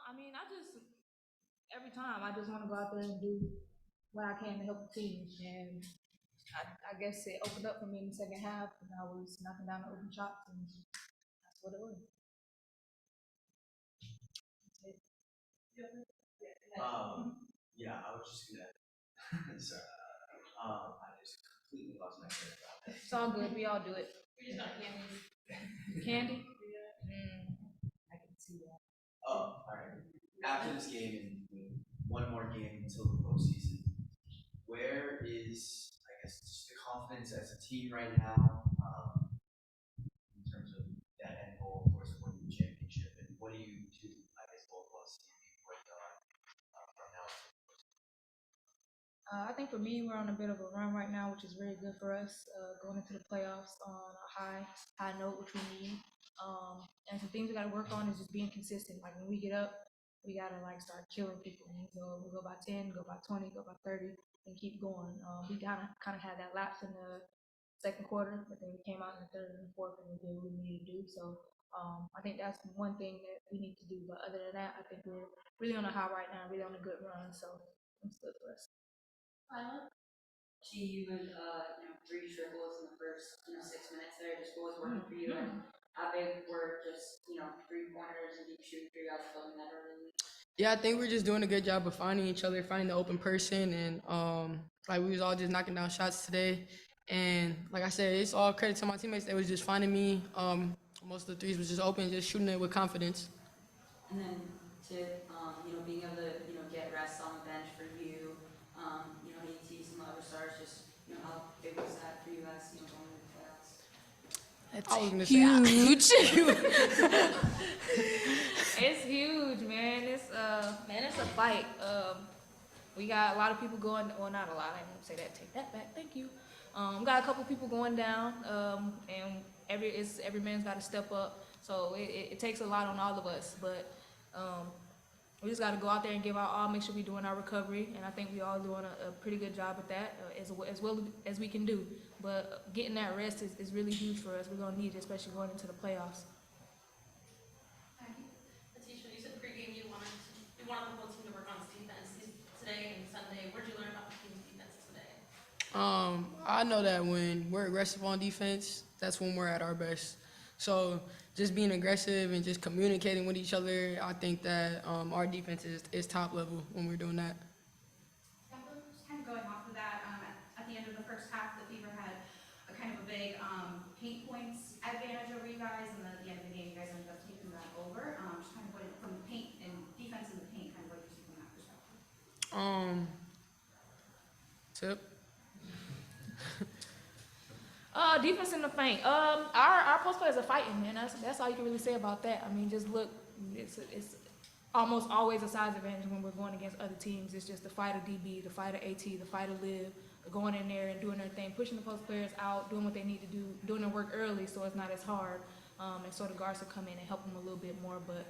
I mean, every time I just want to go out there and do what I can to help the team. And I guess it opened up for me in the second half, and I was knocking down the open shots, and that's what it was. Yeah, I was just gonna. Sorry. I just completely lost my train of thought. It's all good. We all do it. We just got candy. Candy? I can see that. Oh, all right. After this game and one more game until the postseason, where is, I guess, just the confidence as a team right now, in terms of that end goal, of course, of winning the championship, and what do you two, I guess, both of us see right on from now? I think for me, we're on a bit of a run right now, which is very good for us. Going into the playoffs on a high note, which we need. And some things we got to work on is just being consistent. Like when we get up, we got to like start killing people. We go by 10, go by 20, go by 30, and keep going. We kind of had that lapse in the second quarter, but then we came out in the third and the fourth and we did what we needed to do. So I think that's one thing that we need to do. But other than that, I think we're really on a high right now, really on a good run. So it's good for us. See you with three triples in the first 6 minutes there. Just what was working for you, and how big were just 3 pointers and deep shooting for you guys filling that early? Yeah, I think we're just doing a good job of finding each other, finding the open person, and like we was all just knocking down shots today. And like I said, it's all credit to my teammates. They was just finding me. Most of the threes was just open, just shooting it with confidence. And then to being able to get rest on the bench for you, AT, some other stars, just how big was that for you guys, going into the playoffs? I was gonna say Huge. It's huge, man. It's a fight. We got a lot of people going. Well, not a lot. I didn't say that. Take that back. Thank you. We got a couple people going down. And every man's got to step up. So it takes a lot on all of us. But we just got to go out there and give our all. Make sure we're doing our recovery. And I think we all doing a pretty good job at that, as well as we can do. But getting that rest is really huge for us. We're gonna need it, especially going into the playoffs. Atisha, you said pregame you wanted the whole team to work on its defense today and Sunday. Where'd you learn about the team's defense today? I know that when we're aggressive on defense, that's when we're at our best. So just being aggressive and just communicating with each other, I think that our defense is top level when we're doing that. Just kind of going off of that, at the end of the first half, the Fever had a kind of a big paint points advantage over you guys, and then at the end of the game, you guys ended up taking that over. Just kind of what from the paint and defense in the paint, kind of what you see from that perspective. Tip. Defense in the paint. Our post players are fighting, man. That's all you can really say about that. I mean, just look, it's almost always a size advantage when we're going against other teams. It's just the fight of DB, the fight of AT, the fight of Liv, going in there and doing their thing, pushing the post players out, doing what they need to do, doing their work early so it's not as hard. And so the guards will come in and help them a little bit more. But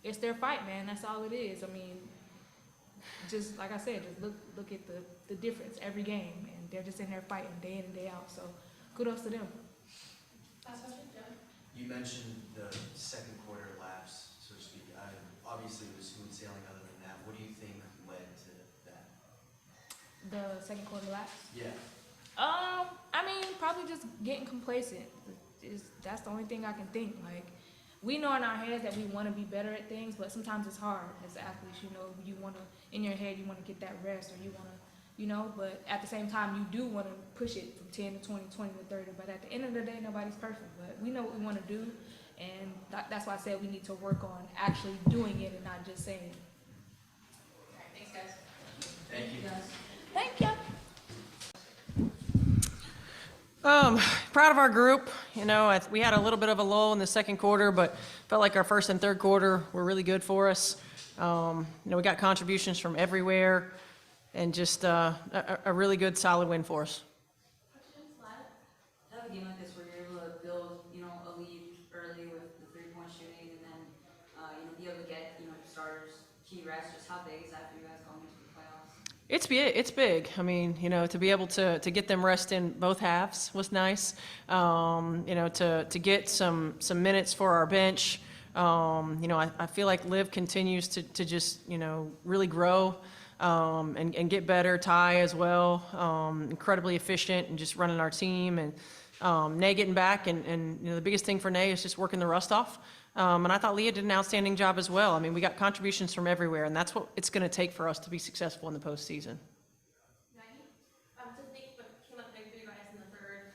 it's their fight, man. That's all it is. I mean, just like I said, just look at the difference every game, and they're just in there fighting day in and day out. So kudos to them. Last question, Joe. You mentioned the second quarter lapse, so to speak. Obviously, it was smooth sailing. Other than that, what do you think led to that? The second quarter lapse. Yeah. I mean, probably just getting complacent. That's the only thing I can think. Like, we know in our heads that we want to be better at things, but sometimes it's hard as athletes. You want to, in your head, you want to get that rest, or you want to, but at the same time, you do want to push it from 10 to 20, 20 to 30. But at the end of the day, nobody's perfect. But we know what we want to do, and that's why I said we need to work on actually doing it and not just saying it. All right, thanks, guys. Thank you. Thank you. Proud of our group. We had a little bit of a lull in the second quarter, but felt like our first and third quarter were really good for us. We got contributions from everywhere, and just a really good, solid win for us. To have a game like this where you're able to build, a lead early with the 3-point shooting, and then, be able to get, starters key rest, just how big is that for you guys going into the playoffs? It's big. I mean, to be able to get them rest in both halves was nice. To get some minutes for our bench, You know, I feel like Liv continues to just, you know, really grow and get better. Ty as well, incredibly efficient and just running our team. And Nay getting back, and you know, the biggest thing for Nay is just working the rust off. And I thought Leah did an outstanding job as well. I mean, we got contributions from everywhere, and that's what it's going to take for us to be successful in the postseason. Maggie, to think what came up big for you guys in the third,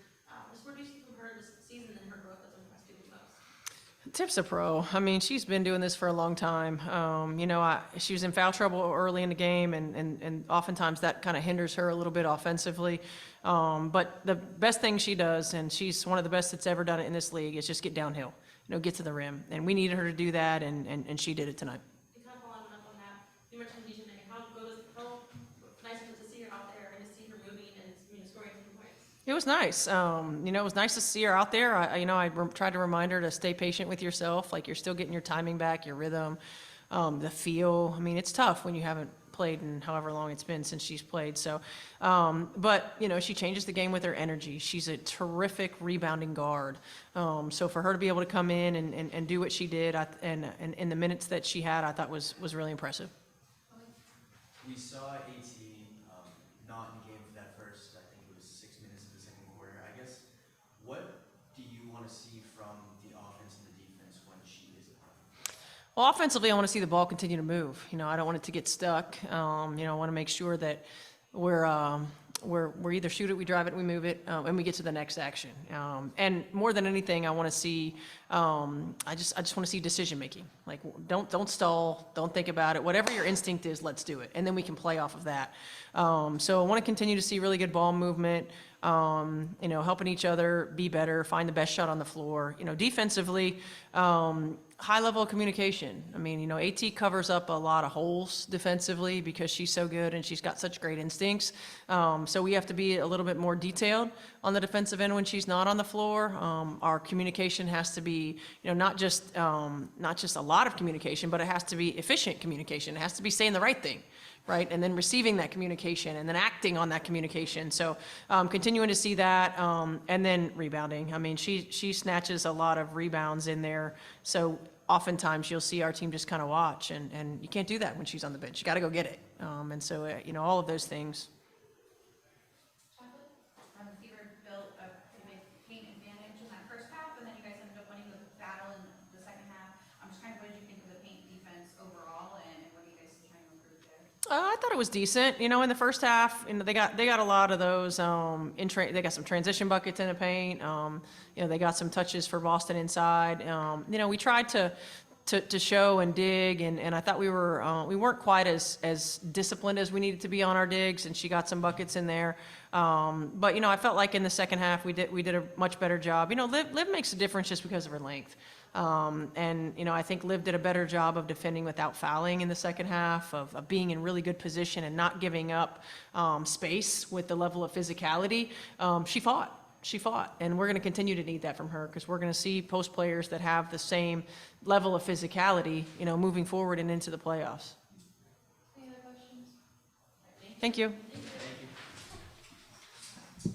just what do you see from her this season and her growth that's impressed you the most? Tip's a pro. I mean, she's been doing this for a long time. You know, she was in foul trouble early in the game, and oftentimes that kind of hinders her a little bit offensively. But the best thing she does, and she's one of the best that's ever done it in this league, is just get downhill, you know, get to the rim. And we needed her to do that, and she did it tonight. You kind of following up on that, you mentioned DJ, how nice is it to see her out there and to see her moving and, you know, scoring 3 points? It was nice. You know, it was nice to see her out there. I tried to remind her to stay patient with yourself. Like, you're still getting your timing back, your rhythm, the feel. I mean, it's tough when you haven't played in however long it's been since she's played. So, but, you know, she changes the game with her energy. She's a terrific rebounding guard. So for her to be able to come in and do what she did and in the minutes that she had, I thought was really impressive. We saw AT not in the game for that first, I think it was 6 minutes of the second quarter. I guess, what do you want to see from the offense and the defense when she isn't playing? Well, offensively, I want to see the ball continue to move. You know, I don't want it to get stuck. You know, I want to make sure that we're either shoot it, we drive it, we move it, and we get to the next action. And more than anything, I want to see. I just want to see decision making. Like, don't stall, don't think about it. Whatever your instinct is, let's do it, and then we can play off of that. So I want to continue to see really good ball movement. You know, helping each other be better, find the best shot on the floor. You know, defensively, high level of communication. I mean, you know, AT covers up a lot of holes defensively because she's so good and she's got such great instincts. So we have to be a little bit more detailed on the defensive end when she's not on the floor. Our communication has to be, you know, not just a lot of communication, but it has to be efficient communication. It has to be saying the right thing, right? And then receiving that communication and then acting on that communication. So continuing to see that, and then rebounding. I mean, she snatches a lot of rebounds in there. So oftentimes you'll see our team just kind of watch, and you can't do that when she's on the bench. You got to go get it. And so, you know, all of those things. Fever built a pretty big paint advantage in that first half, and then you guys ended up winning the battle in the second half. Just kind of what did you think of the paint defense overall, and what are you guys trying to improve there? I thought it was decent. You know, in the first half, you know, they got a lot of those. They got some transition buckets in the paint. You know, they got some touches for Boston inside. You know, we tried to show and dig, and I thought we weren't quite as disciplined as we needed to be on our digs, and she got some buckets in there. But you know, I felt like in the second half we did a much better job. You know, Liv makes a difference just because of her length. And, you know, I think Liv did a better job of defending without fouling in the second half, of being in really good position and not giving up space with the level of physicality. She fought, and we're going to continue to need that from her because we're going to see post players that have the same level of physicality, you know, moving forward and into the playoffs. Any other questions? Thank you. Thank you.